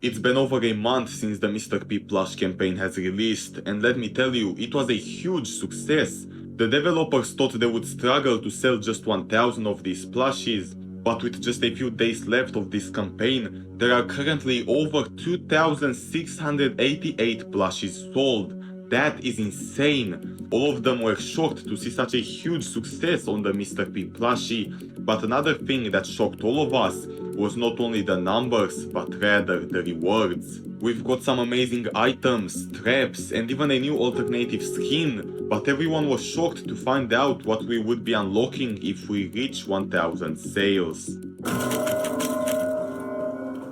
It's been over a month since the Mr.P plush campaign has released, and let me tell you, it was a huge success. The developers thought they would struggle to sell just 1,000 of these plushies, but with just a few days left of this campaign, there are currently over 2,688 plushies sold. That is insane. All of them were shocked to see such a huge success on the Mr.P plushie, but another thing that shocked all of us was not only the numbers, but rather the rewards. We've got some amazing items, traps, and even a new alternative skin, but everyone was shocked to find out what we would be unlocking if we reach 1,000 sales.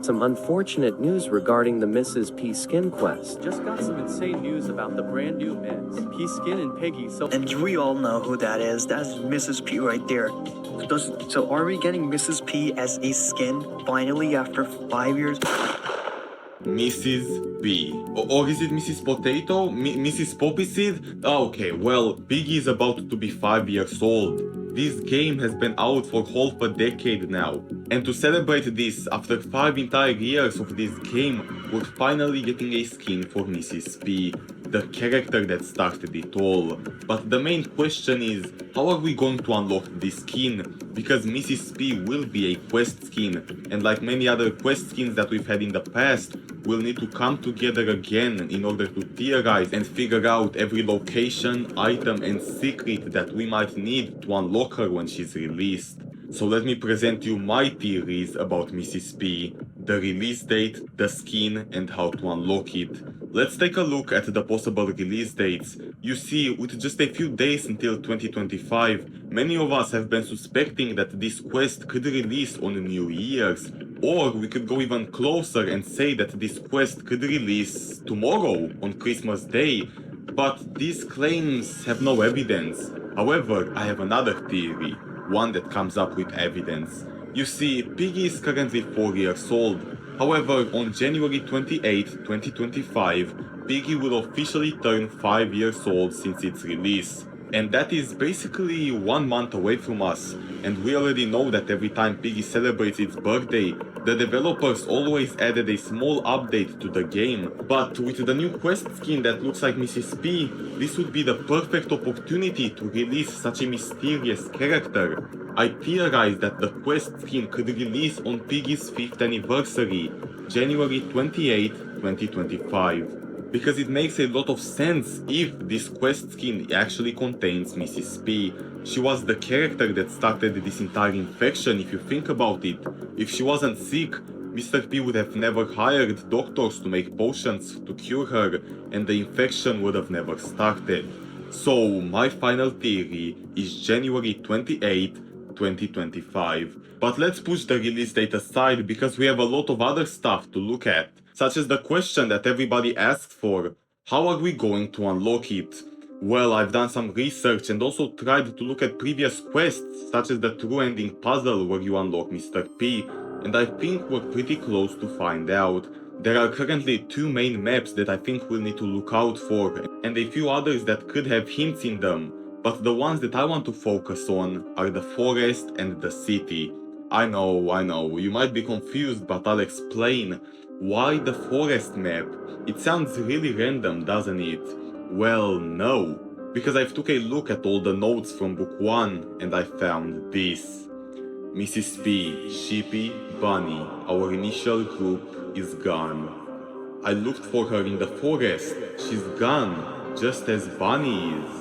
Some unfortunate news regarding the Mrs.P Skin quest. Just got some insane news about the brand new Ms.P Skin and Piggy, And we all know who that is. That's Mrs. P right there. So are we getting Mrs. P as a skin finally after 5 years? Mrs. P. Or is it Mrs. Potato? Mrs. Poppy Seed? Okay, well, Piggy is about to be 5 years old. This game has been out for half a decade now. And to celebrate this, after 5 entire years of this game, we're finally getting a skin for Mrs. P, the character that started it all. But the main question is, how are we going to unlock this skin? Because Mrs. P will be a quest skin, and like many other quest skins that we've had in the past, we'll need to come together again in order to theorize and figure out every location, item and secret that we might need to unlock her when she's released. So let me present you my theories about Mrs. P, the release date, the skin and how to unlock it. Let's take a look at the possible release dates. You see, with just a few days until 2025, many of us have been suspecting that this quest could release on New Year's. Or we could go even closer and say that this quest could release tomorrow, on Christmas Day. But these claims have no evidence. However, I have another theory, one that comes up with evidence. You see, Piggy is currently 4 years old. However, on January 28, 2025, Piggy will officially turn 5 years old since its release. And that is basically 1 month away from us. And we already know that every time Piggy celebrates its birthday, the developers always added a small update to the game. But with the new quest skin that looks like Mrs. P, this would be the perfect opportunity to release such a mysterious character. I theorized that the quest skin could release on Piggy's 5th anniversary, January 28, 2025. Because it makes a lot of sense if this quest skin actually contains Mrs. P. She was the character that started this entire infection if you think about it. If she wasn't sick, Mr. P would have never hired doctors to make potions to cure her, and the infection would have never started. So my final theory is January 28, 2025. But let's push the release date aside because we have a lot of other stuff to look at. Such as the question that everybody asked for, how are we going to unlock it? Well, I've done some research and also tried to look at previous quests, such as the true ending puzzle where you unlock Mr. P, and I think we're pretty close to find out. There are currently 2 main maps that I think we'll need to look out for, and a few others that could have hints in them, but the ones that I want to focus on are the forest and the city. I know, you might be confused, but I'll explain. Why the forest map? It sounds really random, doesn't it? Well, no. Because I've took a look at all the notes from book 1 and I found this. Mrs. P, Sheepy, Bunny, our initial group is gone. I looked for her in the forest. She's gone, just as Bunny is.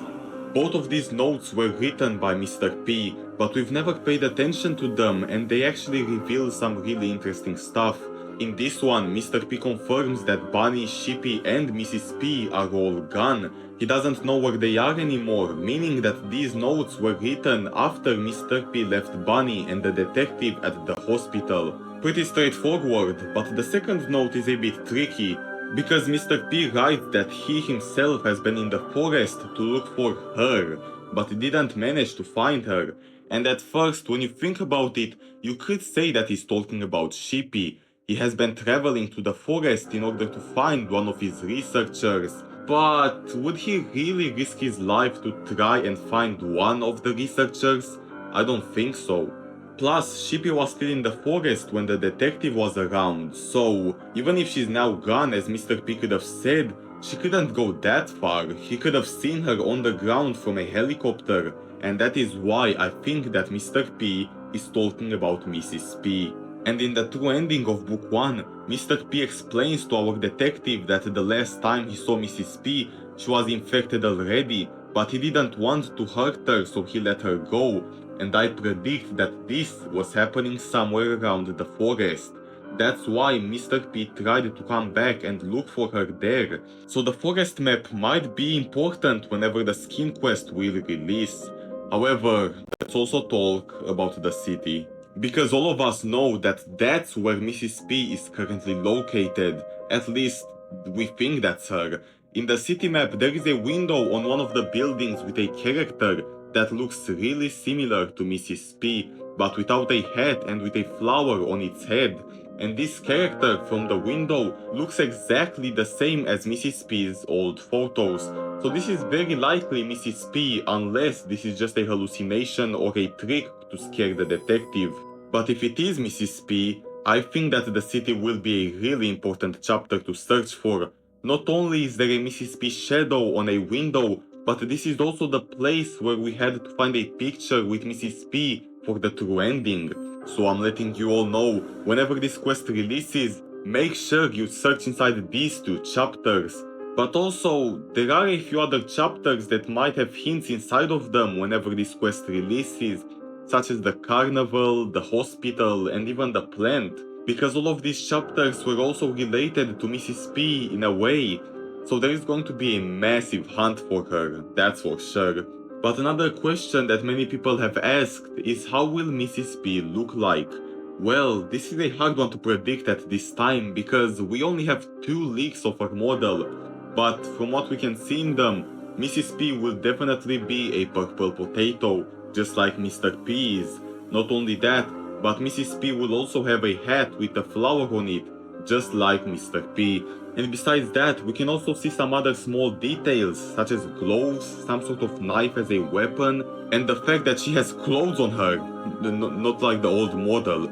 Both of these notes were written by Mr. P, but we've never paid attention to them and they actually reveal some really interesting stuff. In this one, Mr. P confirms that Bunny, Sheepy and Mrs. P are all gone. He doesn't know where they are anymore, meaning that these notes were written after Mr. P left Bunny and the detective at the hospital. Pretty straightforward, but the second note is a bit tricky, because Mr. P writes that he himself has been in the forest to look for her, but didn't manage to find her. And at first, when you think about it, you could say that he's talking about Sheepy. He has been traveling to the forest in order to find one of his researchers. But would he really risk his life to try and find one of the researchers? I don't think so. Plus, Shippy was still in the forest when the detective was around, so even if she's now gone, as Mr. P could have said, she couldn't go that far. He could have seen her on the ground from a helicopter, and that is why I think that Mr. P is talking about Mrs. P. And in the true ending of book 1, Mr. P explains to our detective that the last time he saw Mrs. P, she was infected already, but he didn't want to hurt her, so he let her go. And I predict that this was happening somewhere around the forest. That's why Mr. P tried to come back and look for her there. So the forest map might be important whenever the skin quest will release. However, let's also talk about the city. Because all of us know that that's where Mrs. P is currently located. At least, we think that's her. In the city map, there is a window on one of the buildings with a character that looks really similar to Mrs. P, but without a hat and with a flower on its head. And this character from the window looks exactly the same as Mrs. P's old photos. So this is very likely Mrs. P, unless this is just a hallucination or a trick to scare the detective. But if it is Mrs. P, I think that the city will be a really important chapter to search for. Not only is there a Mrs. P shadow on a window, but this is also the place where we had to find a picture with Mrs. P for the true ending. So I'm letting you all know, whenever this quest releases, make sure you search inside these 2 chapters. But also, there are a few other chapters that might have hints inside of them whenever this quest releases, such as the carnival, the hospital, and even the plant, because all of these chapters were also related to Mrs. P in a way. So there is going to be a massive hunt for her, that's for sure. But another question that many people have asked is, how will Mrs. P look like? Well, this is a hard one to predict at this time because we only have 2 leaks of her model. But from what we can see in them, Mrs. P will definitely be a purple potato, just like Mr. P is. Not only that, but Mrs. P will also have a hat with a flower on it, just like Mr. P. And besides that, we can also see some other small details, such as gloves, some sort of knife as a weapon, and the fact that she has clothes on her, not like the old model.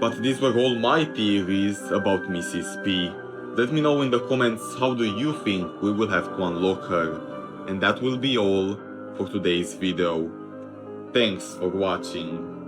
But these were all my theories about Mrs. P. Let me know in the comments how do you think we will have to unlock her. And that will be all for today's video. Thanks for watching.